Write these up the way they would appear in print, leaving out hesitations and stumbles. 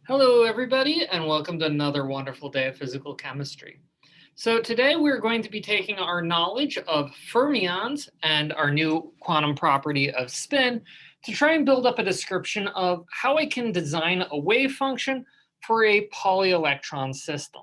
Hello, everybody, and welcome to another wonderful day of physical chemistry. So today we're going to be taking our knowledge of fermions and our new quantum property of spin to try and build up a description of how I can design a wave function for a polyelectron system.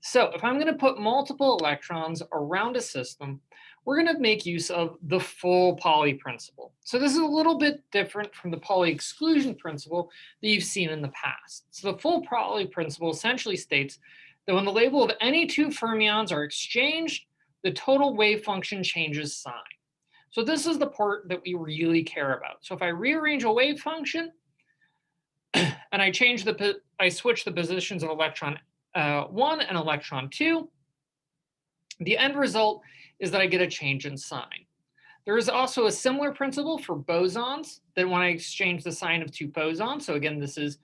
So if I'm going to put multiple electrons around a system, we're going to make use of the full Pauli principle. So this is a little bit different from the Pauli exclusion principle that you've seen in the past. So the full Pauli principle essentially states that when the label of any two fermions are exchanged, the total wave function changes sign. So this is the part that we really care about. So if I rearrange a wave function and I switch the positions of electron 1 and electron 2, the end result is that I get a change in sign. There is also a similar principle for bosons, that when I exchange the sign of two bosons, so again, this is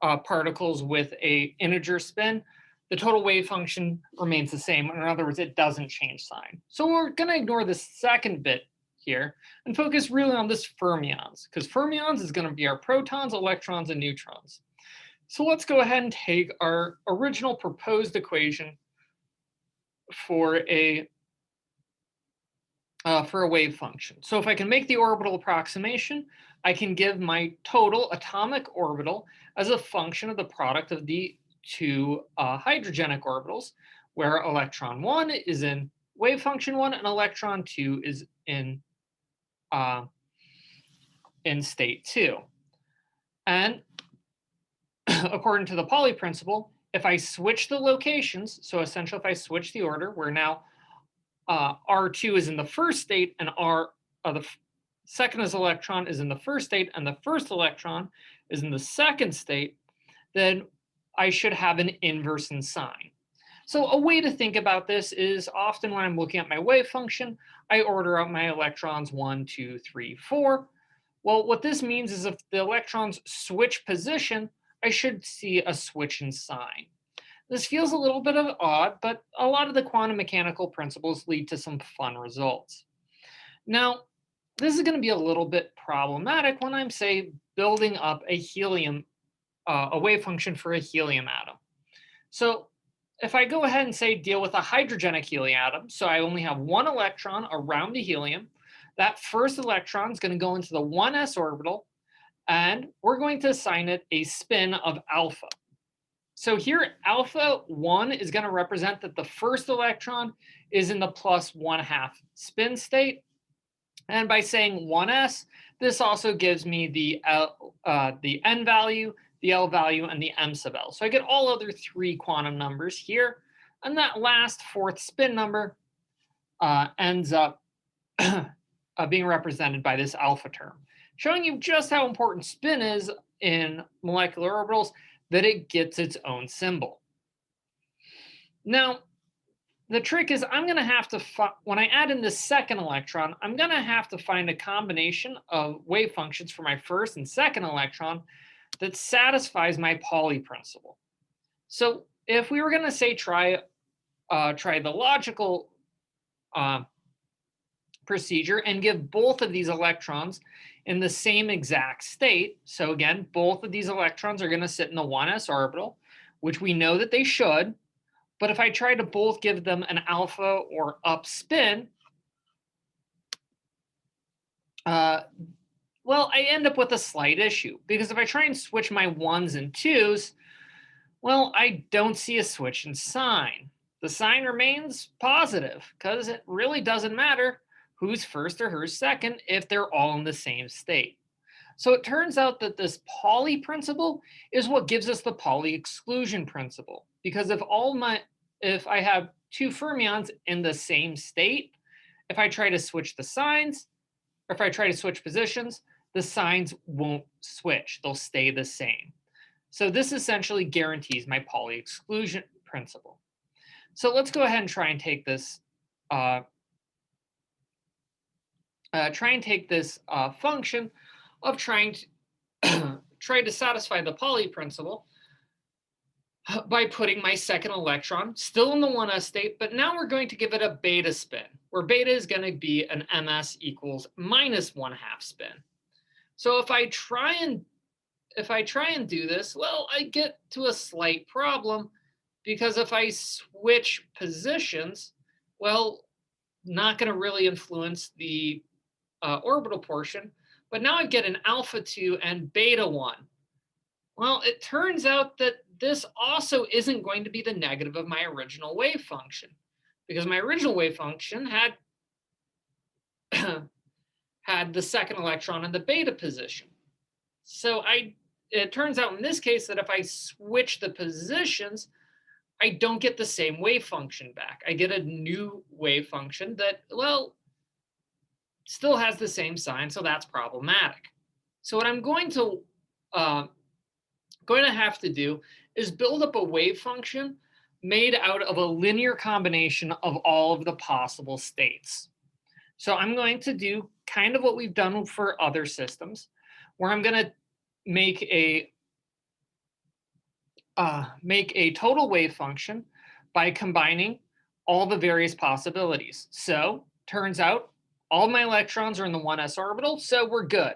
particles with an integer spin, the total wave function remains the same. In other words, it doesn't change sign. So we're going to ignore the second bit here and focus really on this fermions, because fermions is going to be our protons, electrons, and neutrons. So let's go ahead and take our original proposed equation for a wave function. So if I can make the orbital approximation, I can give my total atomic orbital as a function of the product of the two hydrogenic orbitals, where electron 1 is in wave function 1 and electron 2 is in state 2. And according to the Pauli principle, if I switch the locations, so essentially if I switch the order, where now R2 is in the first state and the second electron is in the first state and the first electron is in the second state, then I should have an inverse in sign. So a way to think about this is often when I'm looking at my wave function, I order out my electrons 1, 2, 3, 4. Well, what this means is if the electrons switch position, I should see a switch in sign. This feels a little bit odd, but a lot of the quantum mechanical principles lead to some fun results. Now, this is going to be a little bit problematic when I'm, say, building up a wave function for a helium atom. So if I go ahead and say deal with a hydrogenic helium atom, so I only have one electron around the helium, that first electron is going to go into the 1s orbital, and we're going to assign it a spin of alpha. So here, alpha 1 is going to represent that the first electron is in the plus 1/2 spin state. And by saying 1s, this also gives me the n value, the L value, and the m sub L. So I get all other three quantum numbers here. And that last fourth spin number ends up being represented by this alpha term, showing you just how important spin is in molecular orbitals, that it gets its own symbol. Now, the trick is I'm going to have to, when I add in the second electron, I'm going to have to find a combination of wave functions for my first and second electron that satisfies my Pauli principle. So if we were going to say try the logical procedure and give both of these electrons in the same exact state. So again, both of these electrons are going to sit in the 1s orbital, which we know that they should. But if I try to both give them an alpha or up spin, well, I end up with a slight issue, because if I try and switch my 1s and 2s, well, I don't see a switch in sign. The sign remains positive, because it really doesn't matter who's first or who's second if they're all in the same state. So it turns out that this Pauli principle is what gives us the Pauli exclusion principle, because if I have two fermions in the same state, if I try to switch the signs, or if I try to switch positions, the signs won't switch. They'll stay the same. So this essentially guarantees my Pauli exclusion principle. So let's go ahead and try and take this function of trying to satisfy the Pauli principle by putting my second electron still in the 1s state, but now we're going to give it a beta spin, where beta is going to be an ms equals minus 1/2 spin. So if I try and if I try and do this, well, I get to a slight problem because if I switch positions, well, not going to really influence the orbital portion, but now I get an alpha 2 and beta 1. Well, it turns out that this also isn't going to be the negative of my original wave function, because my original wave function had had the second electron in the beta position. So it turns out in this case that if I switch the positions, I don't get the same wave function back. I get a new wave function that, well, still has the same sign, so that's problematic. So what I'm going to have to do is build up a wave function made out of a linear combination of all of the possible states. So I'm going to do kind of what we've done for other systems, where I'm going to make a total wave function by combining all the various possibilities. So turns out all my electrons are in the 1s orbital, so we're good.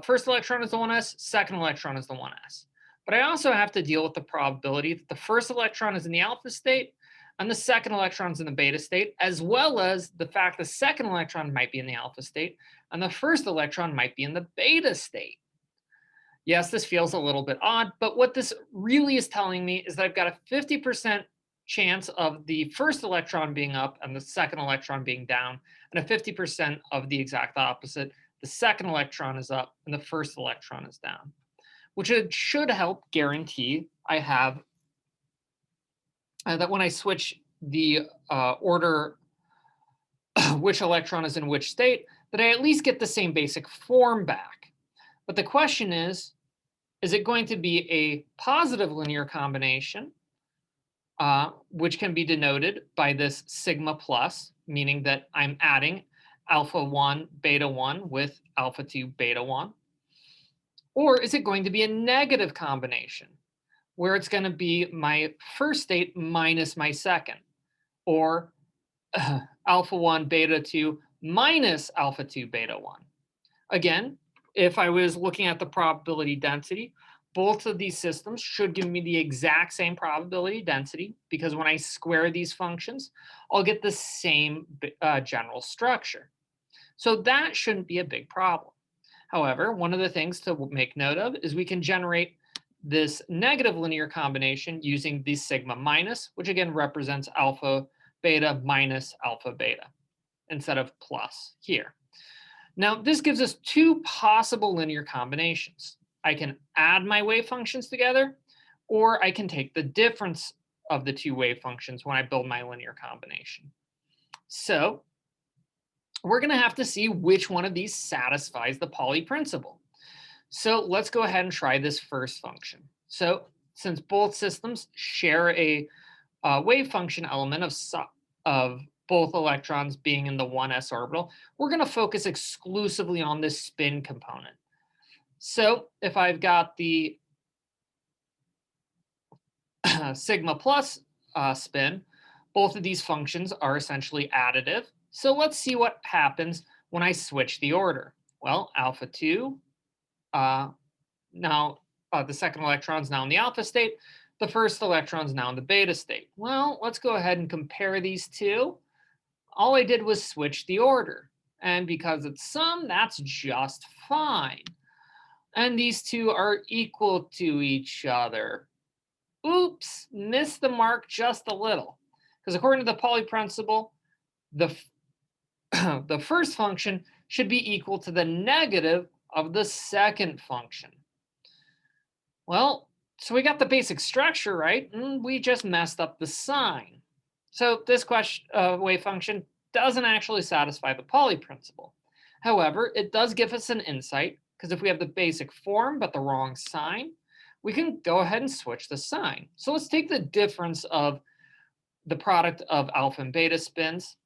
First electron is the 1s, second electron is the 1s. But I also have to deal with the probability that the first electron is in the alpha state and the second electron is in the beta state, as well as the fact the second electron might be in the alpha state and the first electron might be in the beta state. Yes, this feels a little bit odd, but what this really is telling me is that I've got a 50% chance of the first electron being up and the second electron being down, and a 50% of the exact opposite. The second electron is up and the first electron is down, which should help guarantee I have that when I switch the order which electron is in which state, that I at least get the same basic form back. But the question is it going to be a positive linear combination, which can be denoted by this sigma plus, meaning that I'm adding alpha 1, beta 1 with alpha 2, beta 1? Or is it going to be a negative combination, where it's going to be my first state minus my second, or alpha 1, beta 2 minus alpha 2, beta 1? Again, if I was looking at the probability density, both of these systems should give me the exact same probability density, because when I square these functions, I'll get the same general structure. So that shouldn't be a big problem. However, one of the things to make note of is we can generate this negative linear combination using the sigma minus, which again represents alpha beta minus alpha beta instead of plus here. Now, this gives us two possible linear combinations. I can add my wave functions together, or I can take the difference of the two wave functions when I build my linear combination. So we're going to have to see which one of these satisfies the Pauli principle. So let's go ahead and try this first function. So since both systems share a wave function element of both electrons being in the 1s orbital, we're going to focus exclusively on this spin component. So if I've got the sigma plus spin, both of these functions are essentially additive. So let's see what happens when I switch the order. Well, alpha 2, now the second electron is now in the alpha state. The first electron is now in the beta state. Well, let's go ahead and compare these two. All I did was switch the order. And because it's sum, that's just fine. And these two are equal to each other. Oops, missed the mark just a little. Because according to the Pauli principle, the first function should be equal to the negative of the second function. Well, so we got the basic structure right, and we just messed up the sign. So this wave function doesn't actually satisfy the Pauli principle. However, it does give us an insight, because if we have the basic form but the wrong sign, we can go ahead and switch the sign. So let's take the difference of the product of alpha and beta spins.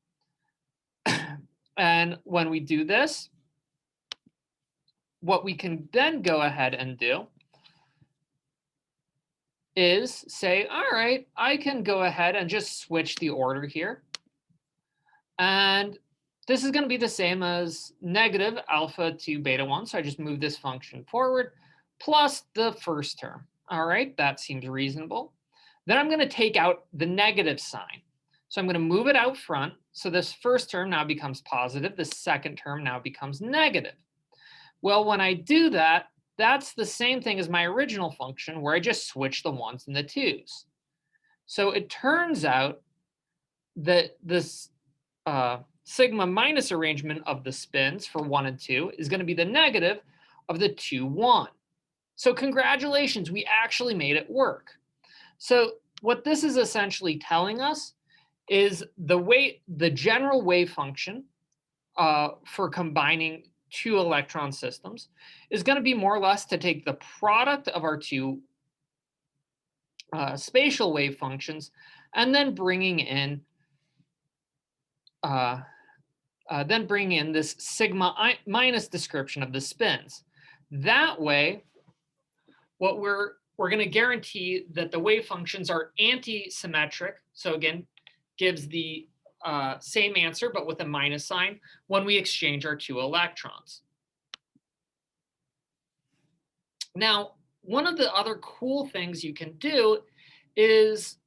And when we do this, what we can then go ahead and do is say, all right, I can go ahead and just switch the order here. And this is going to be the same as negative alpha 2 beta 1. So I just move this function forward. plus the first term. All right, that seems reasonable. Then I'm going to take out the negative sign. So I'm going to move it out front. So this first term now becomes positive. The second term now becomes negative. Well, when I do that, that's the same thing as my original function where I just switch the ones and the twos. So it turns out that this sigma minus arrangement of the spins for 1 and 2 is going to be the negative of the 2, 1. So congratulations, we actually made it work. So what this is essentially telling us is the general wave function for combining two electron systems is going to be more or less to take the product of our two spatial wave functions and then bringing in this sigma minus description of the spins. That way, what we're going to guarantee that the wave functions are anti-symmetric. So again, gives the same answer, but with a minus sign when we exchange our two electrons. Now, one of the other cool things you can do is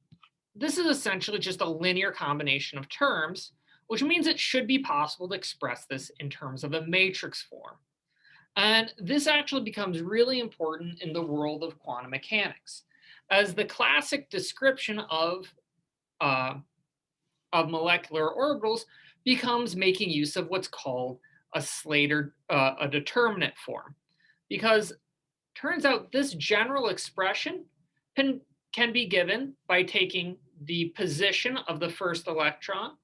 this is essentially just a linear combination of terms, which means it should be possible to express this in terms of a matrix form. And this actually becomes really important in the world of quantum mechanics, as the classic description of molecular orbitals becomes making use of what's called a Slater, a determinant form, because turns out this general expression can be given by taking the position of the first electron,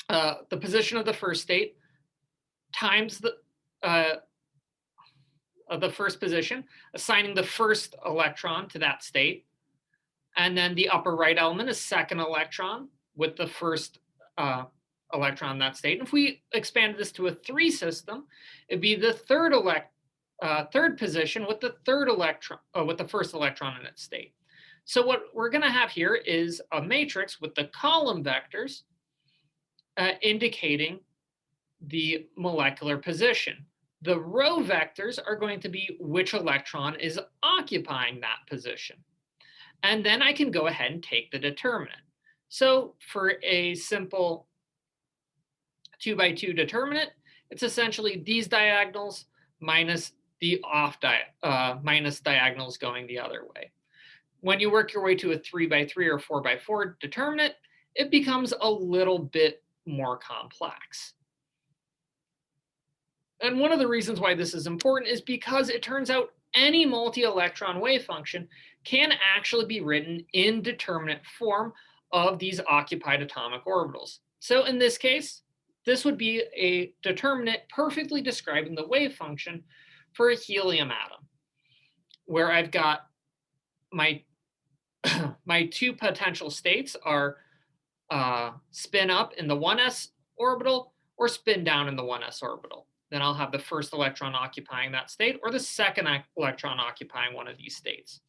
the position of the first state, times the first position, assigning the first electron to that state, and then the upper right element is second electron with the first electron in that state. And if we expand this to a 3 system, it'd be the third position with the third electron, with the first electron in its state. So what we're going to have here is a matrix with the column vectors indicating the molecular position. The row vectors are going to be which electron is occupying that position. And then I can go ahead and take the determinant. So for a simple 2 by 2 determinant, it's essentially these diagonals minus the minus diagonals going the other way. When you work your way to a 3 by 3 or 4 by 4 determinant, it becomes a little bit more complex. And one of the reasons why this is important is because it turns out any multi-electron wave function can actually be written in determinant form of these occupied atomic orbitals. So in this case, this would be a determinant perfectly describing the wave function for a helium atom, where I've got my, my two potential states are spin up in the 1s orbital or spin down in the 1s orbital. Then I'll have the first electron occupying that state or the second electron occupying one of these states.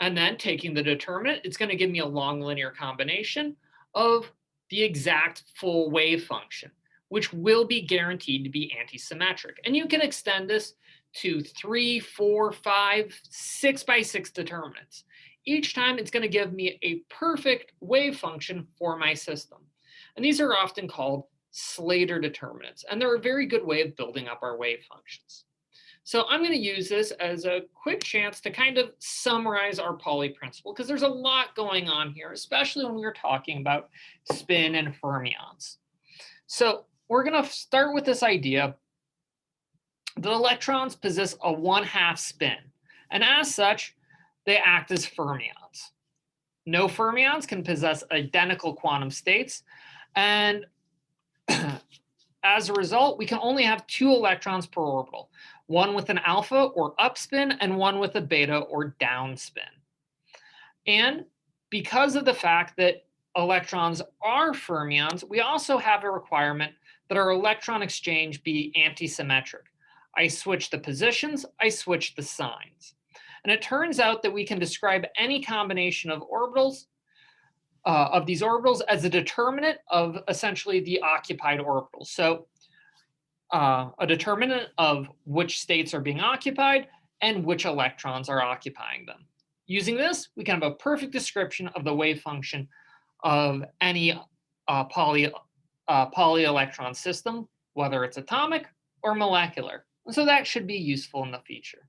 And then taking the determinant, it's going to give me a long linear combination of the exact full wave function, which will be guaranteed to be anti-symmetric. And you can extend this to 3, 4, 5, 6 by 6 determinants. Each time it's going to give me a perfect wave function for my system. And these are often called Slater determinants, and they're a very good way of building up our wave functions. So I'm going to use this as a quick chance to kind of summarize our Pauli principle, because there's a lot going on here, especially when we're talking about spin and fermions. So we're going to start with this idea that electrons possess a 1/2 spin, and as such, they act as fermions. No fermions can possess identical quantum states, and as a result, we can only have 2 electrons per orbital, one with an alpha or up spin and one with a beta or down spin. And because of the fact that electrons are fermions, we also have a requirement that our electron exchange be anti-symmetric. I switch the positions, I switch the signs. And it turns out that we can describe any combination of orbitals, of these orbitals as a determinant of essentially the occupied orbitals. So a determinant of which states are being occupied and which electrons are occupying them. Using this, we can have a perfect description of the wave function of any poly electron system, whether it's atomic or molecular. So that should be useful in the future.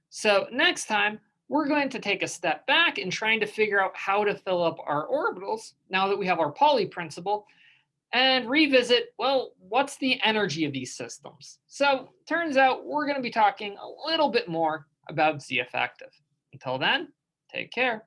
So next time, we're going to take a step back in trying to figure out how to fill up our orbitals now that we have our Pauli principle, and revisit, well, what's the energy of these systems? So turns out we're going to be talking a little bit more about Z effective. Until then, take care.